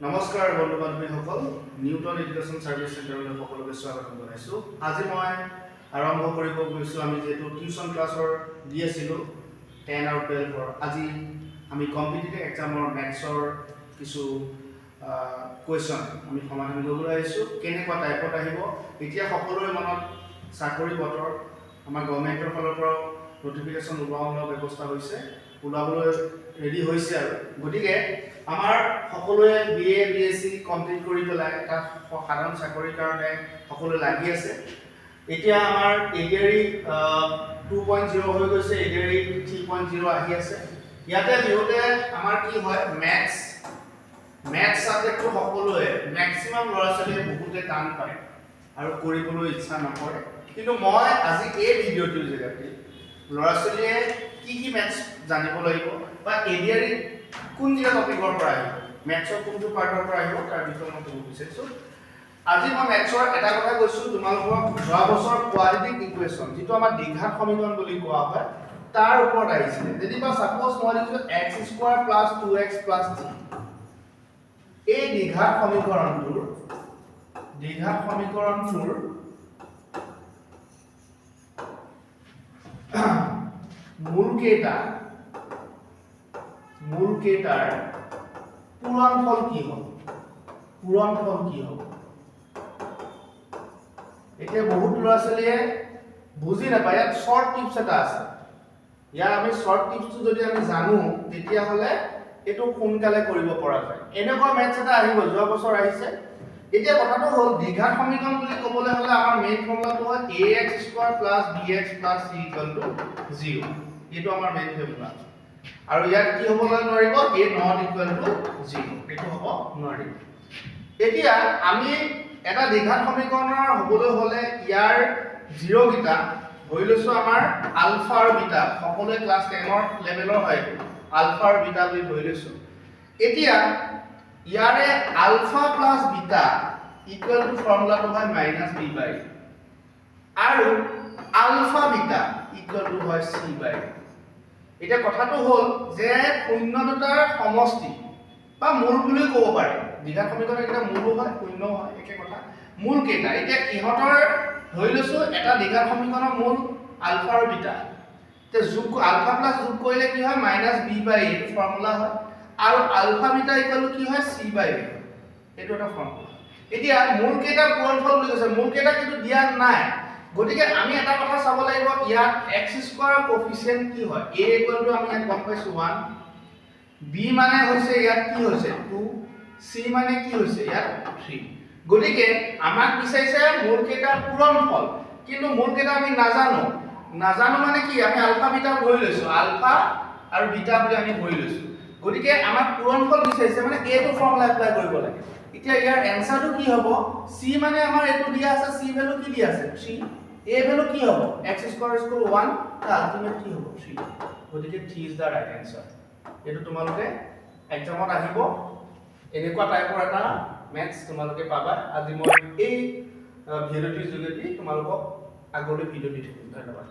নমস্কাৰ বন্ধু বান্ধৱীসকল, Newton education service চেণ্টাৰলৈ সকলোকে স্বাগতম জনাইছোঁ। আজি মই আৰম্ভ কৰিব গৈছোঁ, আমি যেহেতু টিউচন ক্লাছৰ দি আছিলোঁ 10 আৰু 12 আজি আমি কম্পিটিটিভ এক্সামৰ মেথছৰ কিছু কুৱেশ্যন আমি সমাধান কৰিবলৈ আহিছোঁ। কেনেকুৱা টাইপত আহিব, এতিয়া সকলোৰে মনত চাকৰি বতৰ, আমাৰ গভৰ্ণমেণ্টৰ ফালৰ পৰা নটিফিকেশ্যন ওলোৱাৰ ব্যৱস্থা হৈছে, ওলাবলৈ ৰেডি হৈছে আৰু গতিকে আমাৰ সকলোৱে BA BSc কমপ্লিট কৰি পেলাই এটা সাধাৰণ চাকৰিৰ কাৰণে সকলোৱে লাগি আছে। এতিয়া আমাৰ এডিআৰই 2.0 হৈ গৈছে, এডিআৰই 3.0 আহি আছে। ইয়াতে যিহেতু আমাৰ কি হয় মেথছ সাবজেক্টটো সকলোৱে মেক্সিমাম ল'ৰা ছোৱালীয়ে বহুতে টান পায় আৰু কৰিবলৈ ইচ্ছা নকৰে, কিন্তু মই আজি এই ভিডিঅ'টোৰ জৰিয়তে ল'ৰা ছোৱালীয়ে কি মেথছ জানিব লাগিব বা এডিআৰই কোন দিনা টপিকৰ পৰা আহিব, মেথছৰ কোনটো পাৰ্টৰ পৰা আহিব তাৰ বিষয়ে মই ক'ব বিচাৰিছোঁ। আজি মই মেথছৰ এটা কথা কৈছোঁ, তোমালোকক যোৱা বছৰ কোৱাড্ৰেটিক ইকুৱেশ্যন যিটো আমাৰ দ্বিঘাত সমীকৰণ বুলি কোৱা হয় তাৰ ওপৰত আহিছিলে। যেনিবা সাপোজ মই লিখিছোঁ x² + 2x + 3, এই দ্বিঘাত সমীকৰণটোৰ মূল কেইটাৰ পূৰণফল কি হ'ব? এতিয়া বহুত ল'ৰা ছোৱালীয়ে বুজি নাপায়। ইয়াত শৰ্ট টিপছ এটা আছে, ইয়াৰ আমি শৰ্ট টিপছটো যদি আমি জানো তেতিয়াহ'লে এইটো সোনকালে কৰিব পৰা যায়। এনেকুৱা মেথছ এটা আহিব, যোৱা বছৰ আহিছে। এতিয়া কথাটো হ'ল দ্বিঘাত সমীকৰণ বুলি ক'বলৈ হ'লে আমাৰ মেইন ফৰ্মুলাটো হয় ax² + bx + c = 0। এইটো আমাৰ মেইন ফৰ্মুলা আৰু ইয়াত কি হ'বলৈ নোৱাৰিব, a ≠ 0, এইটো হ'ব নোৱাৰিব। এতিয়া আমি এটা দ্বিঘাত সমীকৰণৰ হ'বলৈ হ'লে ইয়াৰ 0 গিটা ধৰি লৈছোঁ আমাৰ আলফা আৰু বিটা, সকলোৱে ক্লাছ 10ৰ লেভেলৰ হয়, আলফা আৰু বিটা বুলি ধৰি লৈছোঁ। এতিয়া ইয়াৰে আলফা + বিটা = ফৰ্মুলাটো হয় -b/a আৰু আলফা বিটা = হয় c/a। এতিয়া কথাটো হ'ল যে শূন্য দুটাৰ সমষ্টি বা মূল বুলি ক'ব পাৰে। দ্বিঘাত সমীকৰণৰ এটা মূলো হয় শূন্যও হয়, একে কথা। মূল কেইটা এতিয়া ইহঁতৰ ধৰি লৈছোঁ এটা দ্বিঘাত সমীকৰণৰ মূল আলফা আৰু বিটা, তে আলফা প্লাস যোগ কৰিলে কি হয় -b/a, এইটো ফৰ্মুলা হয়, আৰু আলফা বিটা = কি হয় c/a, এইটো এটা ফৰ্মুলা। এতিয়া মূল কেইটা পূৰণফল বুলি কৈছে, মূল কেইটা কিন্তু দিয়া নাই, গতিকে আমি এটা কথা চাব লাগিব, ইয়াত x² কোএফিচিয়েন্ট কি হয়। a = আমি ইয়াত গম পাইছোঁ 1, b মানে হৈছে ইয়াত কি হৈছে 2, c মানে কি হৈছে ইয়াত 3। গতিকে আমাক বিচাৰিছে মূল কেইটাৰ পূৰণফল, কিন্তু মূল কেইটা আমি নাজানো মানে কি, আমি আলফা বিটা ধৰি লৈছোঁ, আলফা আৰু বিটা বুলি আমি ধৰি লৈছোঁ। গতিকে আমাক পূৰণফল বিচাৰিছে মানে এইটো ফৰ্মুলা এপ্লাই কৰিব লাগে। এতিয়া ইয়াৰ এনসাৰটো কি হ'ব, c মানে আমাৰ এইটো দিয়া আছে, c ভ্যালু কি দিয়া আছে 3, a ভ্যালু কি হ'ব x² = 1, তাৰ আলটিমেট কি হ'ব 3। গতিকে 3 ইজ দা ৰাইট এনসাৰ। এইটো তোমালোকে এক্সামত আহিব, এনেকুৱা টাইপৰ এটা মেথছ তোমালোকে পাবা। আজি মই এই ভিডিঅ'টিৰ যোগেদি তোমালোকক আগলৈ ভিডিঅ' দি থাকিম। ধন্যবাদ।